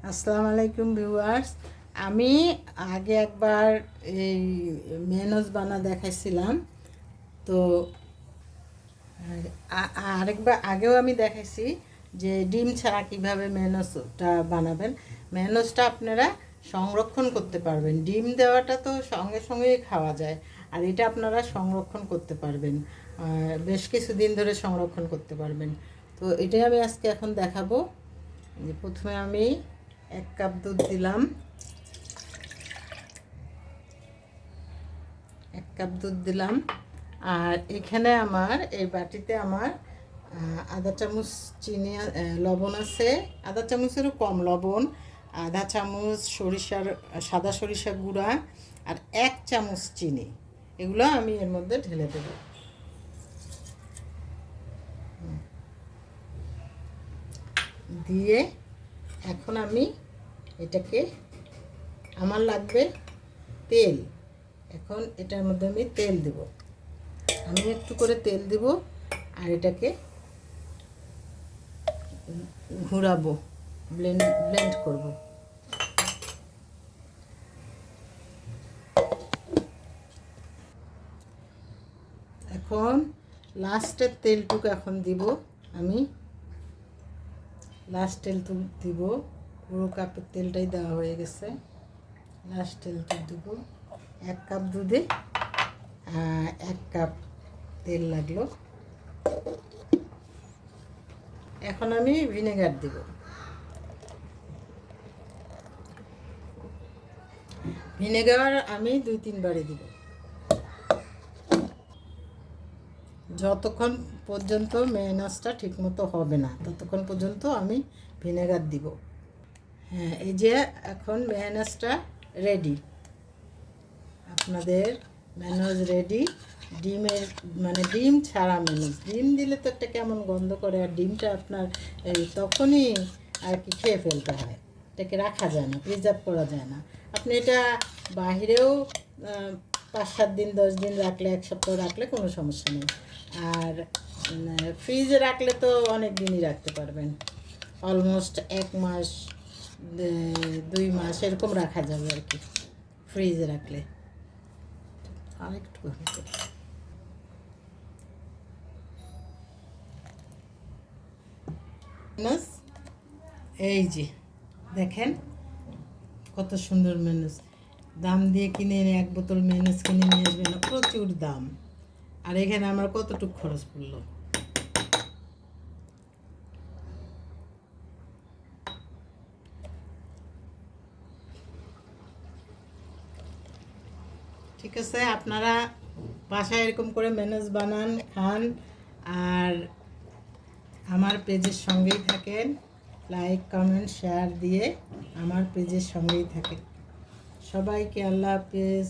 আসসালামু আলাইকুম ভিউয়ার্স। আমি আগে একবার এই মেয়নিজ বানা দেখাইছিলাম। তো আরেকবার আগেও আমি দেখাইছি যে ডিম ছাড়া কীভাবে মেয়নিজটা বানাবেন। মেয়নিজটা আপনারা সংরক্ষণ করতে পারবেন। ডিম দেওয়াটা তো সঙ্গে সঙ্গেই খাওয়া যায়, আর এটা আপনারা সংরক্ষণ করতে পারবেন, বেশ কিছুদিন ধরে সংরক্ষণ করতে পারবেন। তো এটাই আমি আজকে এখন দেখাবো। যে প্রথমে আমি 1 কাপ দুধ দিলাম, 1 কাপ দুধ দিলাম। আর এখানে আমার এই বাটিতে আমার আধা চামচ চিনি লবণ আছে, আধা চামচেরও কম লবণ, আধা চামচ সাদা সরিষা গুঁড়া আর 1 চামচ চিনি। এগুলো আমি এর মধ্যে ঢেলে দেব। দিয়ে এখন আমি এটাকে, আমার লাগবে তেল। এখন এটার মধ্যে আমি তেল দেব, আমি একটু করে তেল দেব আর এটাকে ঘোরাবো, ব্লেন্ড করব। এখন লাস্টের তেলটুকু এখন দিব, আমি লাস্ট তেলটুকু দিব। পুরো কাপের তেলটাই দেওয়া হয়ে গেছে, লাস্ট তেলটুকু দিব। 1 কাপ দুধে 1 কাপ তেল লাগলো। এখন আমি ভিনেগার দিব। ভিনেগার আমি 2-3 বারে দিব। যতক্ষণ পর্যন্ত মেয়নিজটা ঠিকমতো হবে না ততক্ষণ পর্যন্ত আমি ভিনেগার দিব। হ্যাঁ, এই যে এখন মেয়নিজটা রেডি, আপনাদের মেয়নিজ রেডি। ডিমের ডিম ছাড়া মেয়নিজ। ডিম দিলে তো একটা কেমন গন্ধ করে, আর ডিমটা আপনার তখনই আর কি খেয়ে ফেলতে হয়, এটাকে রাখা যায় না, প্রিজার্ভ করা যায় না। আপনি এটা বাহিরেও 5-7 দিন 10 দিন রাখলে, 1 সপ্তাহ রাখলে কোনো সমস্যা নেই। আর ফ্রিজে রাখলে তো অনেক দিনই রাখতে পারবেন, অলমোস্ট 1 মাস 2 মাস এরকম রাখা যাবে আর কি ফ্রিজে রাখলে। আরেকটু এই যে দেখেন কত সুন্দর মেয়নিজ। দাম দিয়ে কিনে এনে 1 বোতল মেয়নিজ কিনে নিয়ে আসবেন, প্রচুর দাম। আর এখানে আমার কতটুকু খরচ পড়লো। ঠিক আছে, আপনারা বাসায় এরকম করে মেয়নিজ বানান, খান। আর আমার পেজের সঙ্গেই থাকেন, লাইক কমেন্ট শেয়ার দিয়ে আমার পেজের সঙ্গেই থাকেন। সবাইকে আল্লাহ হাফেজ।